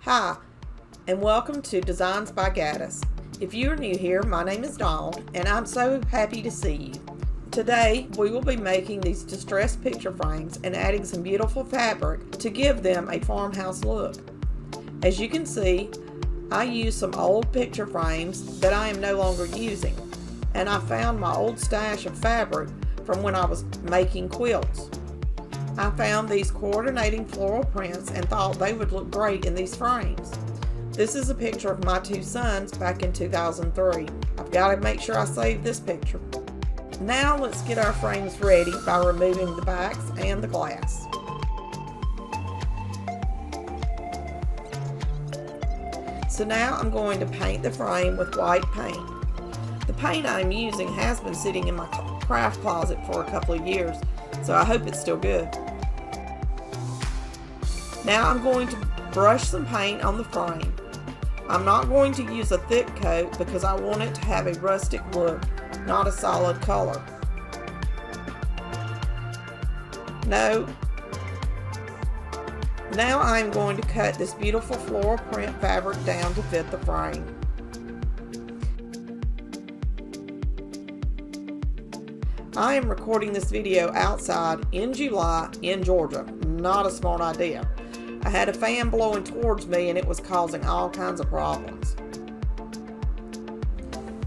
Hi, and welcome to Designs by Gaddis. If you are new here, my name is Dawn, and I'm so happy to see you. Today, we will be making these distressed picture frames and adding some beautiful fabric to give them a farmhouse look. As you can see, I used some old picture frames that I am no longer using, and I found my old stash of fabric from when I was making quilts. I found these coordinating floral prints and thought they would look great in these frames. This is a picture of my two sons back in 2003. I've got to make sure I save this picture. Now let's get our frames ready by removing the backs and the glass. So now I'm going to paint the frame with white paint. The paint I'm using has been sitting in my craft closet for a couple of years, so I hope it's still good. Now I'm going to brush some paint on the frame. I'm not going to use a thick coat because I want it to have a rustic look, not a solid color. Now I'm going to cut this beautiful floral print fabric down to fit the frame. I am recording this video outside in July in Georgia. Not a smart idea. I had a fan blowing towards me and it was causing all kinds of problems.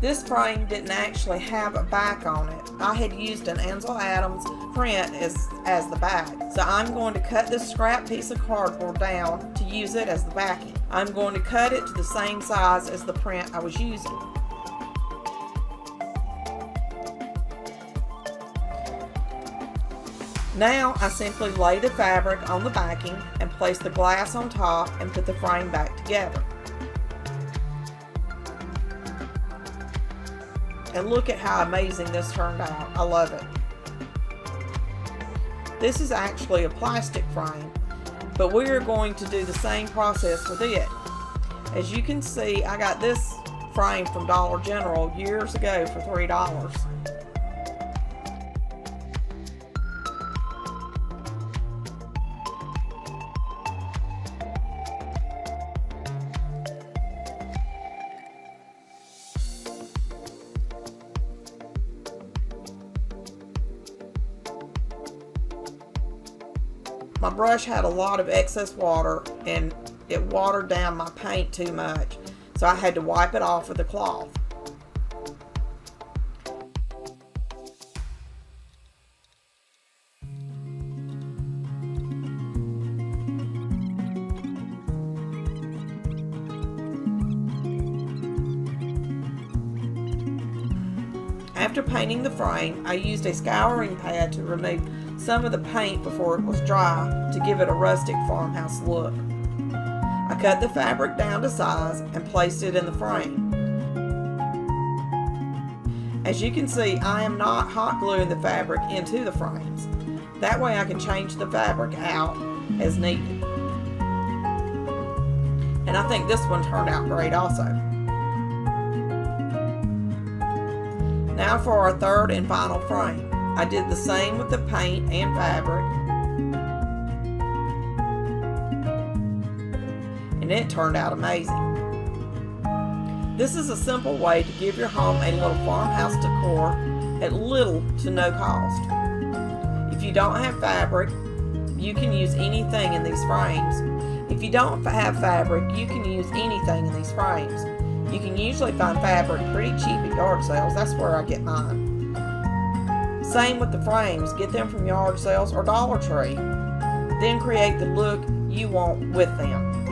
This frame didn't actually have a back on it. I had used an Ansel Adams print as the back. So I'm going to cut this scrap piece of cardboard down to use it as the backing. I'm going to cut it to the same size as the print I was using. Now I simply lay the fabric on the backing and place the glass on top and put the frame back together. And look at how amazing this turned out. I love it. This is actually a plastic frame, but we are going to do the same process with it. As you can see, I got this frame from Dollar General years ago for $3. My brush had a lot of excess water and it watered down my paint too much, so I had to wipe it off with a cloth. After painting the frame, I used a scouring pad to remove some of the paint before it was dry to give it a rustic farmhouse look. I cut the fabric down to size and placed it in the frame. As you can see, I am not hot gluing the fabric into the frames. That way I can change the fabric out as needed. And I think this one turned out great also. Now for our third and final frame. I did the same with the paint and fabric, and it turned out amazing. This is a simple way to give your home a little farmhouse decor at little to no cost. If you don't have fabric, you can use anything in these frames. If you don't have fabric, you can use anything in these frames. You can usually find fabric pretty cheap at yard sales. That's where I get mine. Same with the frames. Get them from yard sales or Dollar Tree. Then create the look you want with them.